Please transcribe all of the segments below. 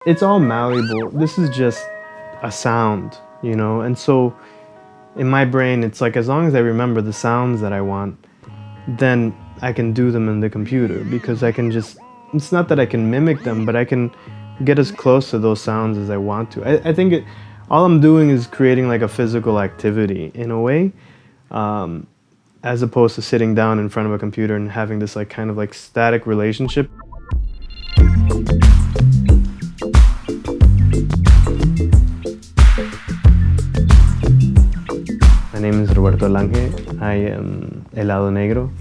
It's all malleable. This is just a sound, you know? And so in my brain, it's like, as long as I remember the sounds that I want, then I can do them in the computer, because I can just, it's not that I can mimic them, but I can get as close to those sounds as I want to. I think all I'm doing is creating like a physical activity in a way, as opposed to sitting down in front of a computer and having this like kind of like static relationship. My name is Roberto Lange. I am Helado Negro.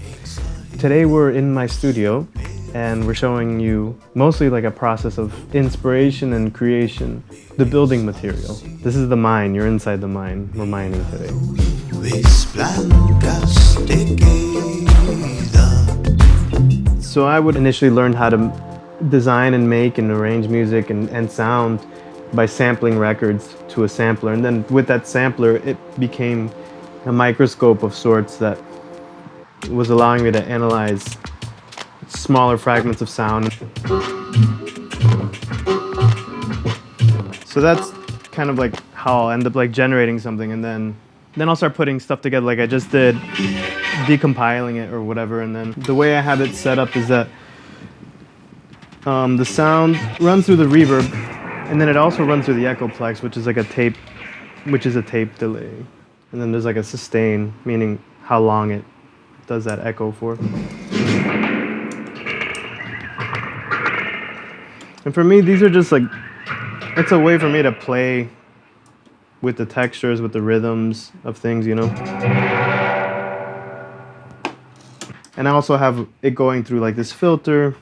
Today we're in my studio and we're showing you mostly like a process of inspiration and creation, the building material. This is the mine, you're inside the mine. We're mining today. So I would initially learn how to design and make and arrange music and sound by sampling records to a sampler. And then with that sampler, it became a microscope of sorts that was allowing me to analyze smaller fragments of sound. So that's kind of like how I'll end up like generating something, and then I'll start putting stuff together like I just did, decompiling it or whatever. And then the way I have it set up is that the sound runs through the reverb, and then it also runs through the echoplex, which is like a tape delay. And then there's like a sustain, meaning how long it does that echo for. And for me, these are just like, it's a way for me to play with the textures, with the rhythms of things, you know? And I also have it going through like this filter,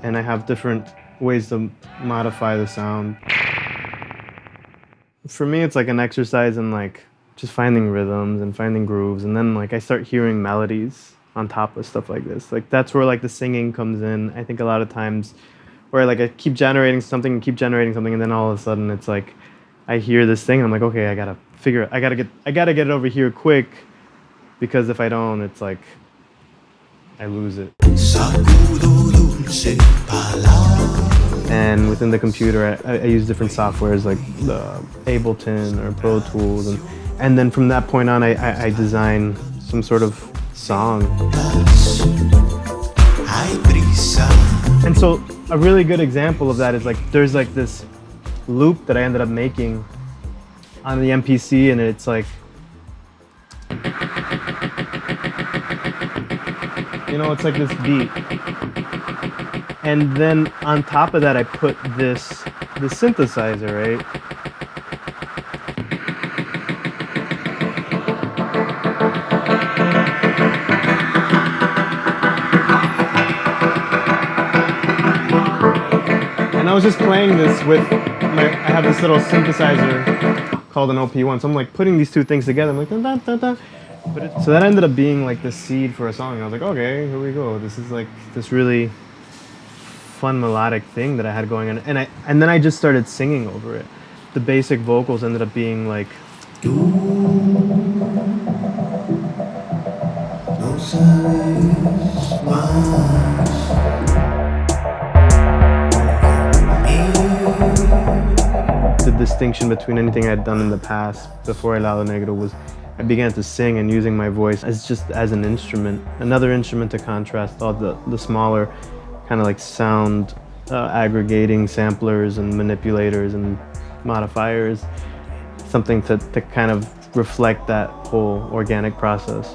and I have different ways to modify the sound. For me, it's like an exercise in like just finding rhythms and finding grooves, and then like I start hearing melodies on top of stuff like this. Like that's where like the singing comes in. I think a lot of times where like I keep generating something, and then all of a sudden it's like I hear this thing and I'm like, okay, I gotta get it over here quick, because if I don't, it's like I lose it. And within the computer, I use different softwares like Ableton or Pro Tools, and then from that point on, I design some sort of song. And so a really good example of that is like, there's like this loop that I ended up making on the MPC, and it's like, you know, it's like this beat. And then on top of that, I put the synthesizer, right? And I was just playing this with I have this little synthesizer called an OP1. So I'm like putting these two things together. I'm like, da, da, da, da. So that ended up being like the seed for a song. And I was like, okay, here we go. This is like this really fun melodic thing that I had going on. And then I just started singing over it. The basic vocals ended up being like, the distinction between anything I had done in the past before Helado Negro was I began to sing and using my voice as an instrument, another instrument to contrast all the smaller kind of like sound aggregating samplers and manipulators and modifiers, something to kind of reflect that whole organic process.